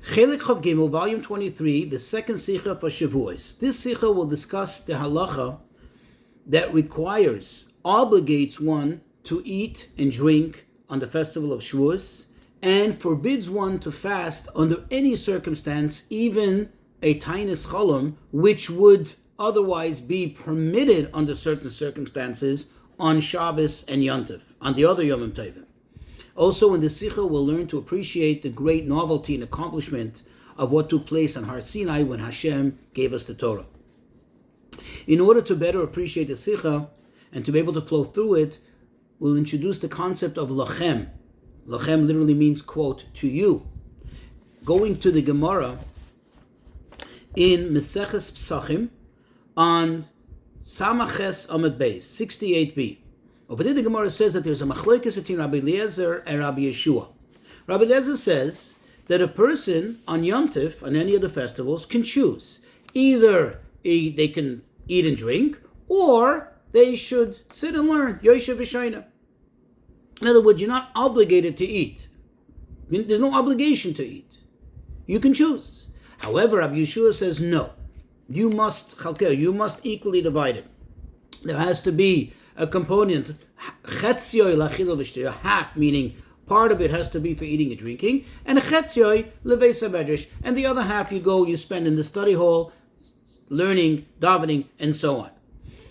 Chelik Chav Gimel, volume 23, the second Sicha for Shavuos. This Sicha will discuss the halacha that obligates one to eat and drink on the festival of Shavuos, and forbids one to fast under any circumstance, even a tainis cholam, which would otherwise be permitted under certain circumstances on Shabbos and Yontif, on the other Yomim Tovim. Also, in the Sicha, we'll learn to appreciate the great novelty and accomplishment of what took place on Har Sinai when Hashem gave us the Torah. In order to better appreciate the Sicha and to be able to flow through it, we'll introduce the concept of lachem. Lachem literally means, quote, to you. Going to the Gemara in Meseches Psachim on Samaches Amud Beis, 68b. Over there, the Gemara says that there's a machlokes between Rabbi Eliezer and Rabbi Yeshua. Rabbi Eliezer says that a person on Yontif, on any of the festivals, can choose. Either they can eat and drink, or they should sit and learn. Yoshev v'shayna. In other words, you're not obligated to eat. There's no obligation to eat. You can choose. However, Rabbi Yeshua says no. You must equally divide it. There has to be a component, half, meaning part of it has to be for eating and drinking, and a chetzioi leveisa medrash, and the other half you spend in the study hall, learning, davening, and so on.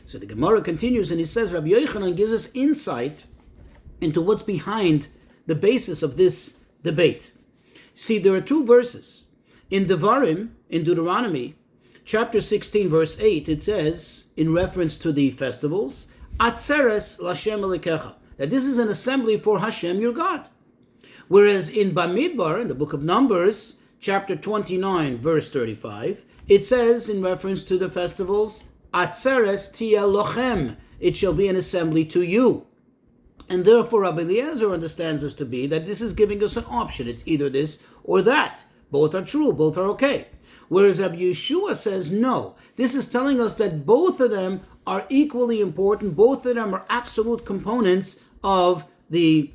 So the Gemara continues, and he says, Rabbi Yochanan gives us insight into what's behind the basis of this debate. See, there are two verses. In Devarim, in Deuteronomy, chapter 16, verse 8, it says, in reference to the festivals, Atzeres Lashem Elikecha, that this is an assembly for Hashem, your God. Whereas in Bamidbar, in the book of Numbers, chapter 29, verse 35, it says, in reference to the festivals, Atzeres Tia Lochem, it shall be an assembly to you. And therefore, Rabbi Eliezer understands this to be that this is giving us an option. It's either this or that. Both are true, both are okay. Whereas Rabbi Yeshua says, no, this is telling us that both of them are equally important. Both of them are absolute components of the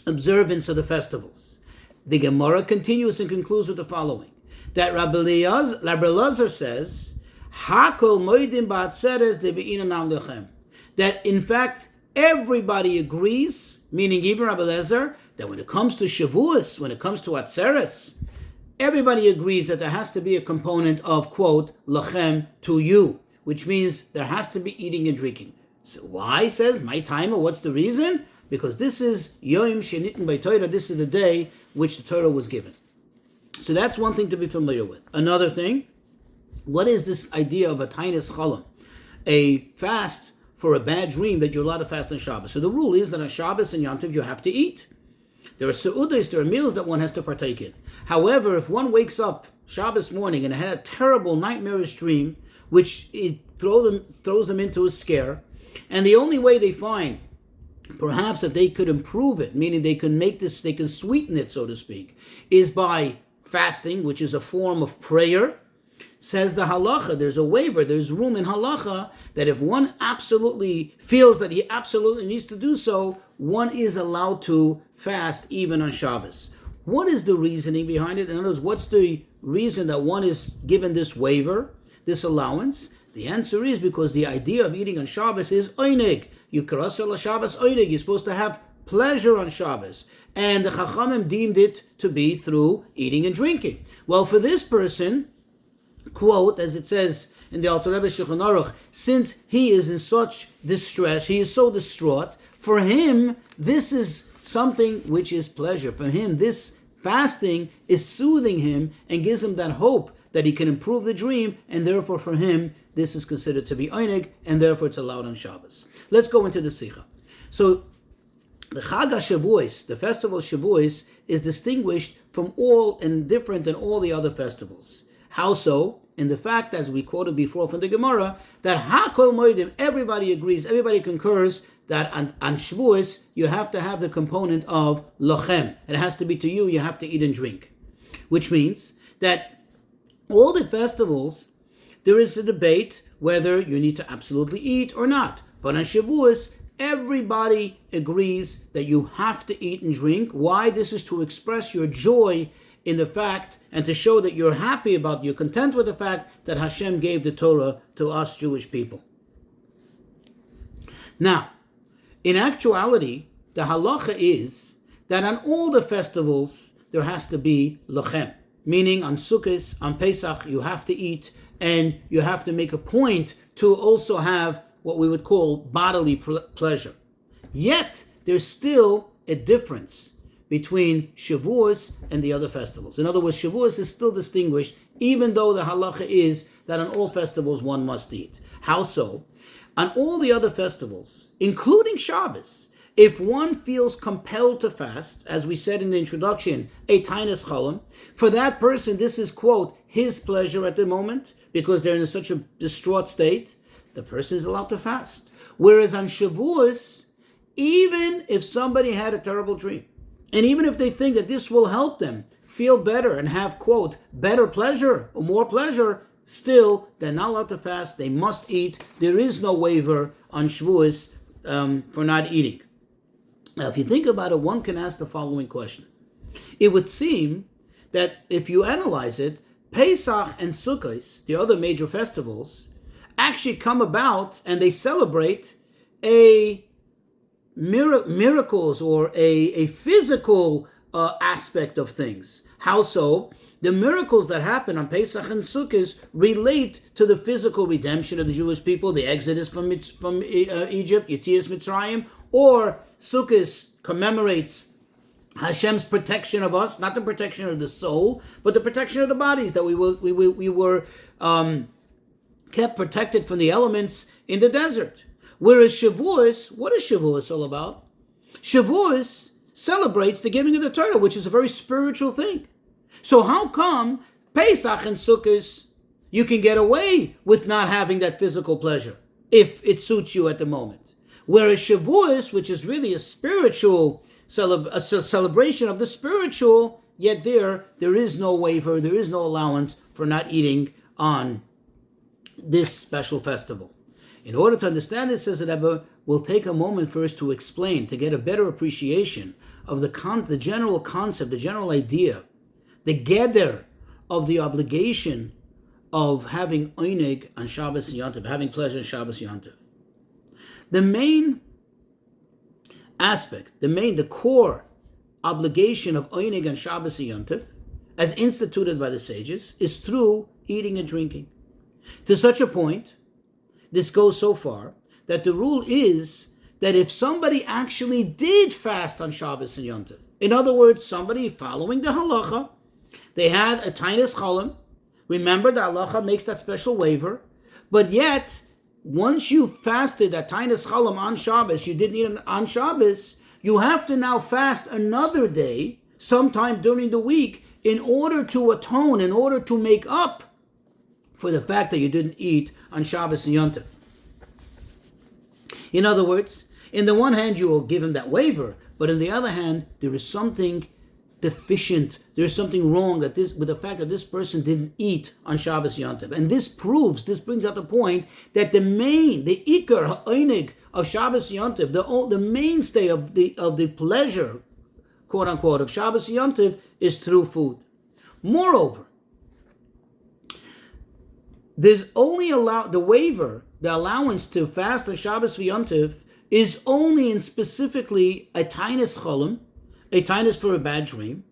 observance of the festivals. The Gemara continues and concludes with the following, that Rabbi Eliezer says, Hakol moedim ba'atzeres de'be'inanam lechem, that in fact everybody agrees, meaning even Rabbi Eliezer, that when it comes to Shavuos, when it comes to Atzeres, everybody agrees that there has to be a component of, quote, lachem, to you, which means there has to be eating and drinking. So why, says, my timer, what's the reason? Because this is Yom Shenitten by Torah, this is the day which the Torah was given. So that's one thing to be familiar with. Another thing, what is this idea of a tainis cholam? A fast for a bad dream that you're allowed to fast on Shabbos. So the rule is that on Shabbos and Yom Tov you have to eat. There are seudas, there are meals that one has to partake in. However, if one wakes up Shabbos morning and had a terrible nightmarish dream, which it throws them into a scare, and the only way they find perhaps that they could improve it, meaning they can sweeten it, so to speak, is by fasting, which is a form of prayer. Says the halacha, there's a waiver, there's room in halacha that if one absolutely feels that he absolutely needs to do so, one is allowed to fast even on Shabbos. What is the reasoning behind it? In other words, what's the reason that one is given this waiver, this allowance? The answer is because the idea of eating on Shabbos is oinig. You karasel Shabbos oinig. You're supposed to have pleasure on Shabbos. And the Chachamim deemed it to be through eating and drinking. Well, for this person, quote, as it says in the Alter Rebbe Shulchan Aruch, since he is in such distress, he is so distraught, for him, this is something which is pleasure. For him, this fasting is soothing him and gives him that hope that he can improve the dream, and therefore for him, this is considered to be einig, and therefore it's allowed on Shabbos. Let's go into the Sicha. So, the Chag HaShavuos, the festival of Shavuos, is distinguished from all and different than all the other festivals. How so? In the fact, as we quoted before from the Gemara, that Hakol Moedim, everybody agrees, everybody concurs that on Shavuos, you have to have the component of lochem. It has to be to you, you have to eat and drink. Which means that all the festivals, there is a debate whether you need to absolutely eat or not. But on Shavuos, everybody agrees that you have to eat and drink. Why? This is to express your joy in the fact and to show that you're happy about, you're content with the fact that Hashem gave the Torah to us Jewish people. Now, in actuality, the halacha is that on all the festivals there has to be lochem, meaning on Sukkot, on Pesach, you have to eat and you have to make a point to also have what we would call bodily pleasure. Yet, there's still a difference between Shavuos and the other festivals. In other words, Shavuos is still distinguished, even though the halacha is that on all festivals one must eat. How so? On all the other festivals, including Shabbos, if one feels compelled to fast, as we said in the introduction, a tainas cholam, for that person this is, quote, his pleasure at the moment, because they're in such a distraught state, the person is allowed to fast. Whereas on Shavuos, even if somebody had a terrible dream, and even if they think that this will help them feel better and have, quote, better pleasure or more pleasure, still, they're not allowed to fast. They must eat. There is no waiver on Shavuos for not eating. Now, if you think about it, one can ask the following question. It would seem that if you analyze it, Pesach and Sukkot, the other major festivals, actually come about and they celebrate a miracles or a physical aspect of things. How so? The miracles that happen on Pesach and Sukkot relate to the physical redemption of the Jewish people, the exodus from Egypt, Yetzias Mitzrayim, or Sukkot commemorates Hashem's protection of us, not the protection of the soul, but the protection of the bodies, that we were kept protected from the elements in the desert. Whereas Shavuos, what is Shavuos all about? Shavuos celebrates the giving of the Torah, which is a very spiritual thing. So how come Pesach and Sukkot, you can get away with not having that physical pleasure, if it suits you at the moment? Whereas Shavuos, which is really a spiritual celebration of the spiritual, yet there is no waiver, there is no allowance for not eating on this special festival. In order to understand this, says the Rebbe, we'll take a moment first to explain, to get a better appreciation of the general concept, the general idea, the geder of the obligation of having oineg on Shabbos and Yom Tov, having pleasure on Shabbos and Yom Tov. The main aspect, the core obligation of oineg on Shabbos and Yom Tov, as instituted by the sages, is through eating and drinking. To such a point, this goes so far, that the rule is that if somebody actually did fast on Shabbos and Yom Tov, in other words, somebody following the halacha, they had a tainas cholam. Remember, the halacha makes that special waiver. But yet, once you fasted that tainas cholam on Shabbos, you didn't eat it on Shabbos, you have to now fast another day, sometime during the week, in order to atone, in order to make up for the fact that you didn't eat on Shabbos and Yom Tov. In other words, in the one hand, you will give him that waiver, but in the other hand, there is something deficient. There is something wrong with the fact that this person didn't eat on Shabbos Yom Tov. And this brings out the point that the ikar ha'onig of Shabbos Yom Tov, the mainstay of the pleasure, quote unquote, of Shabbos Yom Tov is through food. Moreover, there's only the waiver, the allowance to fast on Shabbos Yom Tov is only in specifically a tainas cholam, a tainas for a bad dream,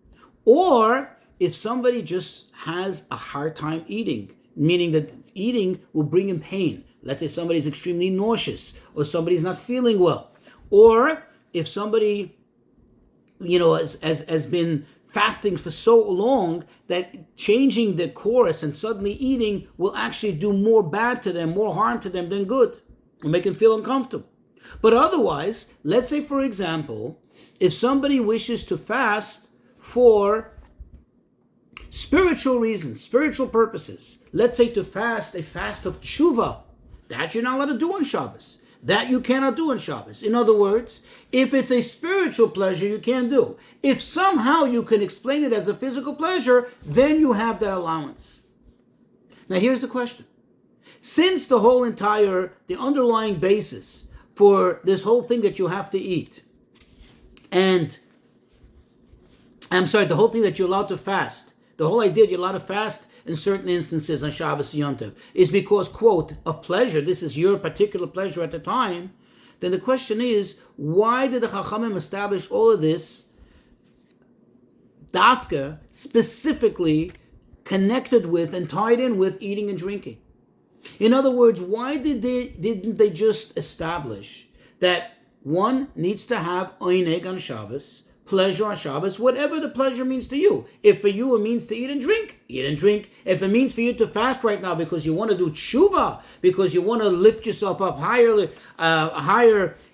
or if somebody just has a hard time eating, meaning that eating will bring him pain. Let's say somebody's extremely nauseous, or somebody's not feeling well, or if somebody, has been fasting for so long that changing the course and suddenly eating will actually do more bad to them, more harm to them than good, will make them feel uncomfortable. But otherwise, let's say, for example, if somebody wishes to fast for spiritual reasons, spiritual purposes, let's say to fast a fast of tshuva, that you're not allowed to do on Shabbos. That you cannot do on Shabbos. In other words, if it's a spiritual pleasure, you can't do. If somehow you can explain it as a physical pleasure, then you have that allowance. Now here's the question. Since the underlying basis for this whole thing that you have to eat, and I'm sorry, the whole thing that you're allowed to fast, the whole idea that you're allowed to fast in certain instances on Shabbos and Yom Tov is because, quote, of pleasure, this is your particular pleasure at the time, then the question is, why did the Chachamim establish all of this dafka specifically connected with and tied in with eating and drinking? In other words, why didn't they just establish that one needs to have oineg on Shabbos, pleasure on Shabbos, whatever the pleasure means to you. If for you it means to eat and drink, eat and drink. If it means for you to fast right now because you want to do tshuva, because you want to lift yourself up higher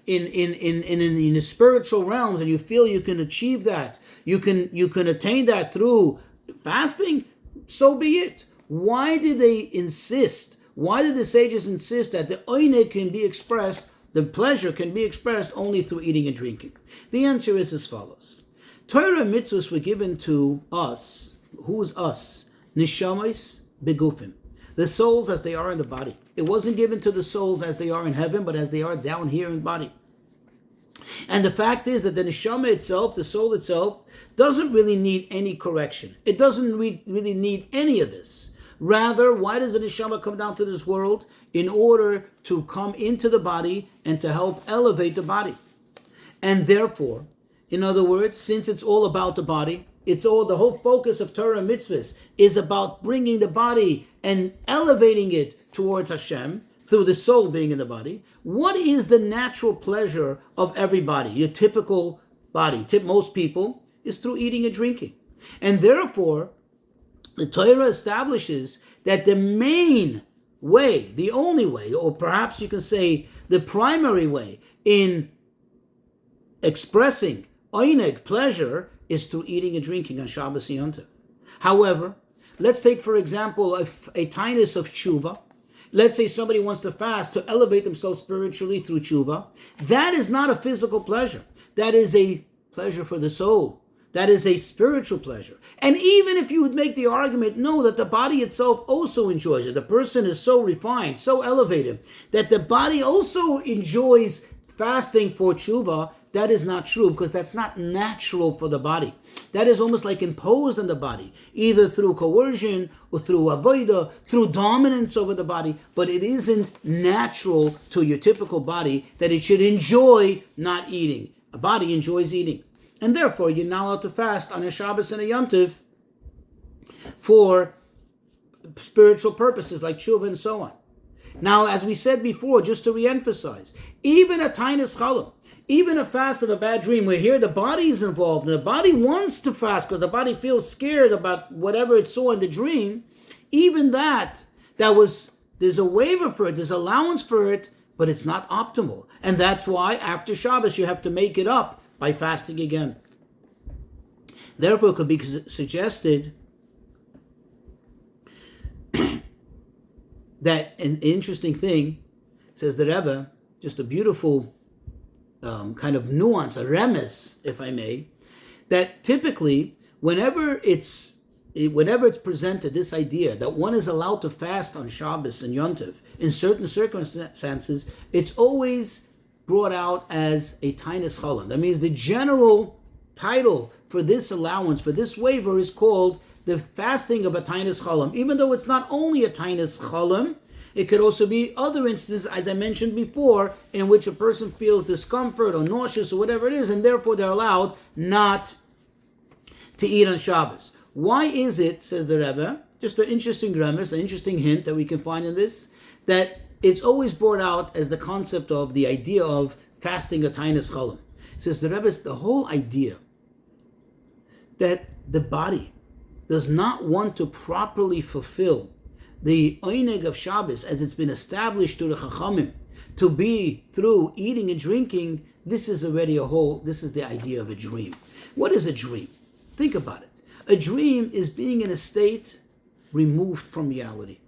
in the spiritual realms, and you feel you can achieve that, you can attain that through fasting, so be it. Why did they insist? Why did the sages insist that the oineg can be expressed, the pleasure can be expressed only through eating and drinking? The answer is as follows. Torah and mitzvahs were given to us. Who's us? Nishamas begufim. The souls as they are in the body. It wasn't given to the souls as they are in heaven, but as they are down here in body. And the fact is that the neshama itself, the soul itself, doesn't really need any correction. It doesn't really need any of this. Rather, why does the neshama come down to this world? In order to come into the body and to help elevate the body. And therefore, in other words, since it's all about the body, the whole focus of Torah and mitzvahs is about bringing the body and elevating it towards Hashem through the soul being in the body. What is the natural pleasure of everybody? Your typical body, most people, is through eating and drinking. And therefore, the Torah establishes that the main way, the only way, or perhaps you can say the primary way in expressing oineg, pleasure, is through eating and drinking on Shabbos and Yom Tov. However, let's take, for example, a tinus of tshuva. Let's say somebody wants to fast to elevate themselves spiritually through tshuva. That is not a physical pleasure. That is a pleasure for the soul. That is a spiritual pleasure. And even if you would make the argument, no, that the body itself also enjoys it. The person is so refined, so elevated, that the body also enjoys fasting for tshuva. That is not true, because that's not natural for the body. That is almost like imposed on the body, either through coercion or through avodah, through dominance over the body. But it isn't natural to your typical body that it should enjoy not eating. A body enjoys eating. And therefore, you're not allowed to fast on a Shabbos and a Yom Tov for spiritual purposes like tshuva and so on. Now, as we said before, just to reemphasize, even a tinus chalam, even a fast of a bad dream, where here the body is involved, and the body wants to fast because the body feels scared about whatever it saw in the dream, even there's a waiver for it, there's allowance for it, but it's not optimal. And that's why after Shabbos you have to make it up by fasting again. Therefore, it could be suggested that an interesting thing, says the Rebbe, just a beautiful kind of nuance, a remes, if I may, that typically whenever it's presented, this idea that one is allowed to fast on Shabbos and Yom Tov in certain circumstances, it's always brought out as a tinus chalam. That means the general title for this allowance, for this waiver, is called the fasting of a tinus chalam. Even though it's not only a tinus chalam, it could also be other instances, as I mentioned before, in which a person feels discomfort or nauseous or whatever it is, and therefore they're allowed not to eat on Shabbos. Why is it, says the Rebbe, just an interesting premise, an interesting hint that we can find in this, that it's always brought out as the concept of the idea of fasting a tinus chalam. Says the Rebbe, the whole idea that the body does not want to properly fulfill the oineg of Shabbos as it's been established to the Chachamim to be through eating and drinking, this is already this is the idea of a dream. What is a dream? Think about it. A dream is being in a state removed from reality.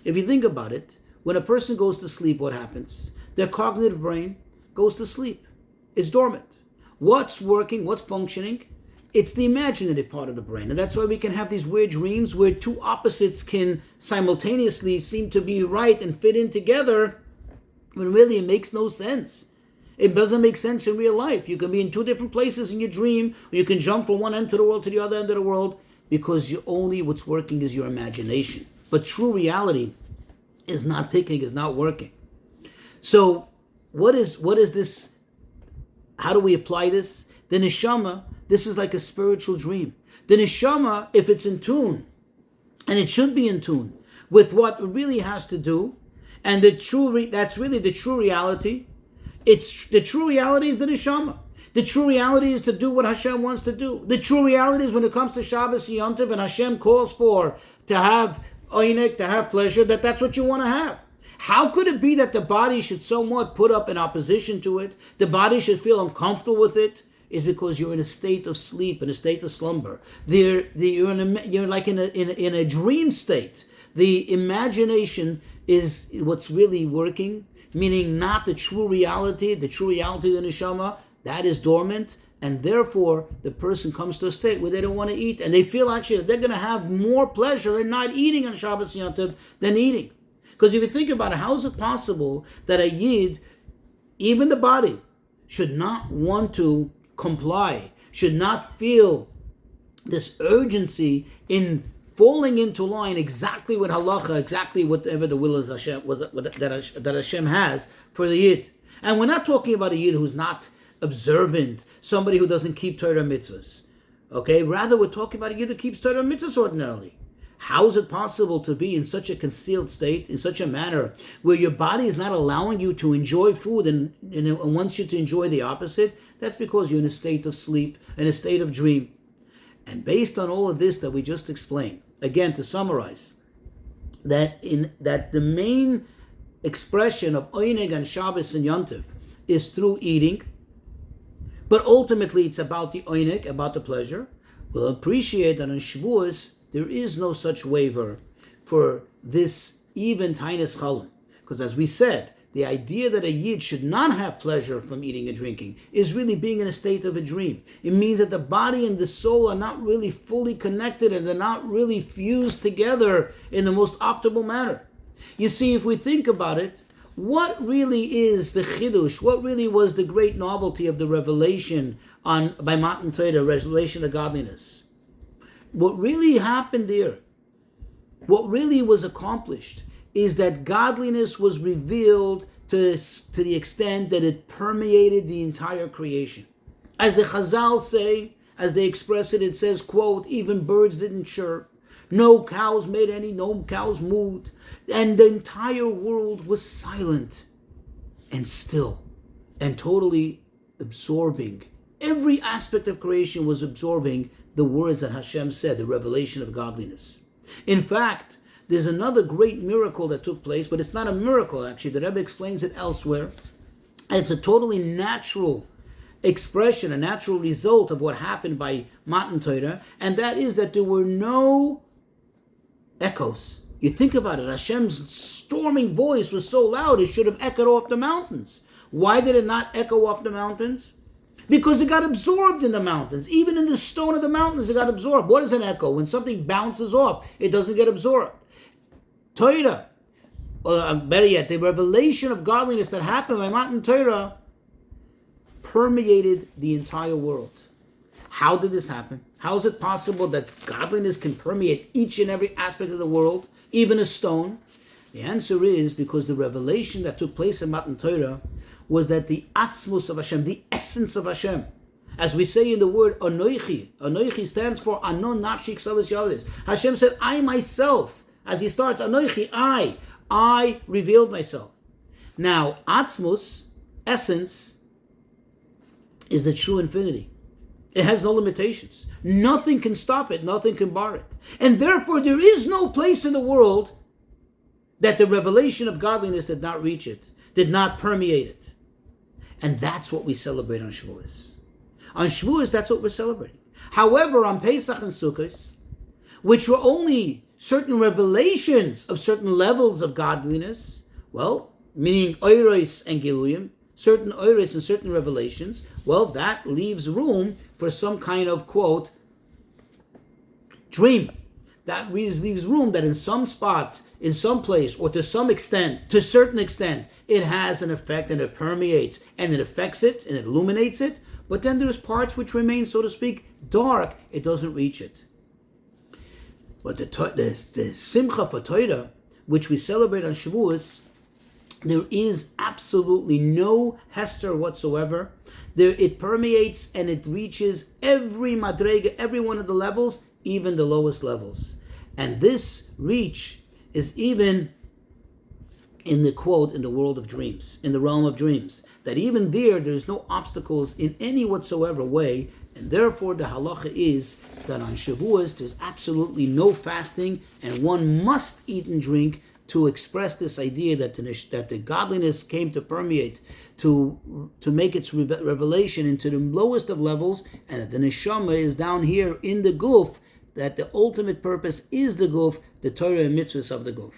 If you think about it, when a person goes to sleep, what happens? Their cognitive brain goes to sleep. It's dormant. What's working? What's functioning? It's the imaginative part of the brain. And that's why we can have these weird dreams where two opposites can simultaneously seem to be right and fit in together when really it makes no sense. It doesn't make sense in real life. You can be in two different places in your dream, or you can jump from one end of the world to the other end of the world, because what's working is your imagination. But true reality is not ticking, is not working. So what is this? How do we apply this? The neshama, this is like a spiritual dream. The neshama, if it's in tune, and it should be in tune with what it really has to do, and that's really the true reality. It's the true reality is the neshama. The true reality is to do what Hashem wants to do. The true reality is when it comes to Shabbos and Yom Tov, and Hashem calls for to have oinek, to have pleasure, that's what you want to have. How could it be that the body should somewhat put up in opposition to it? The body should feel uncomfortable with it? Is because you're in a state of sleep, in a state of slumber. You're like in a dream state. The imagination is what's really working, meaning not the true reality. The true reality of the neshama, that is dormant, and therefore the person comes to a state where they don't want to eat, and they feel actually that they're going to have more pleasure in not eating on Shabbos Yom Tov than eating. Because if you think about it, how is it possible that a yid, even the body, should not want to comply, should not feel this urgency in falling into line exactly with halacha, exactly whatever the will is Hashem, that Hashem has for the yid. And we're not talking about a yid who's not observant, somebody who doesn't keep Torah mitzvahs. Okay, rather we're talking about a yid who keeps Torah mitzvahs ordinarily. How is it possible to be in such a concealed state, in such a manner, where your body is not allowing you to enjoy food and wants you to enjoy the opposite? That's because you're in a state of sleep, in a state of dream. And based on all of this that we just explained, again, to summarize, that the main expression of Oineg and Shabbos and Yom Tov is through eating, but ultimately it's about the Oineg, about the pleasure. We'll appreciate that on Shavuos, there is no such waiver for this even tiniest chalom. Because as we said, the idea that a yid should not have pleasure from eating and drinking is really being in a state of a dream. It means that the body and the soul are not really fully connected, and they're not really fused together in the most optimal manner. You see, if we think about it, what really is the chidush? What really was the great novelty of the revelation by Matan Torah, revelation of godliness? What really happened there, what really was accomplished, is that godliness was revealed to the extent that it permeated the entire creation. As the Chazal say, as they express it, it says, quote, even birds didn't chirp, no cows moved, and the entire world was silent and still and totally absorbing. Every aspect of creation was absorbing the words that Hashem said, the revelation of godliness. In fact, there's another great miracle that took place, but it's not a miracle actually. The Rebbe explains it elsewhere. It's a totally natural expression, a natural result of what happened by Matan Torah, and that is that there were no echoes. You think about it, Hashem's storming voice was so loud it should have echoed off the mountains. Why did it not echo off the mountains? Because it got absorbed in the mountains. Even in the stone of the mountains, it got absorbed. What is an echo? When something bounces off, it doesn't get absorbed. Torah, or better yet, the revelation of godliness that happened by Matan Torah permeated the entire world. How did this happen? How is it possible that godliness can permeate each and every aspect of the world, even a stone? The answer is because the revelation that took place in Matan Torah was that the atzmus of Hashem, the essence of Hashem, as we say in the word Anoichi, Anoichi stands for Anon Nafshi Ksavos Yavis. Hashem said, I myself, as he starts, Anoichi, I revealed myself. Now, atzmus, essence, is the true infinity. It has no limitations. Nothing can stop it, nothing can bar it. And therefore, there is no place in the world that the revelation of godliness did not reach it, did not permeate it. And that's what we celebrate on Shavuos. On Shavuos, that's what we're celebrating. However, on Pesach and Sichos, which were only certain revelations of certain levels of godliness, well, meaning Oiros and Giluyim, certain Oiros and certain revelations, well, that leaves room for some kind of, quote, dream. that leaves room that in some spot, in some place, or to a certain extent, it has an effect and it permeates and it affects it and it illuminates it. But then there's parts which remain, so to speak, dark. It doesn't reach it. But the Simcha for Torah, which we celebrate on Shavuos, there is absolutely no hester whatsoever. It permeates and it reaches every madrega, every one of the levels, even the lowest levels. And this reach is even in the quote, in the world of dreams, in the realm of dreams, that even there's no obstacles in any whatsoever way, and therefore the halacha is that on Shavuos there's absolutely no fasting, and one must eat and drink to express this idea that the godliness came to permeate, to make its revelation into the lowest of levels, and that the neshama is down here in the guf, that the ultimate purpose is the guf, the Torah and mitzvahs of the guf.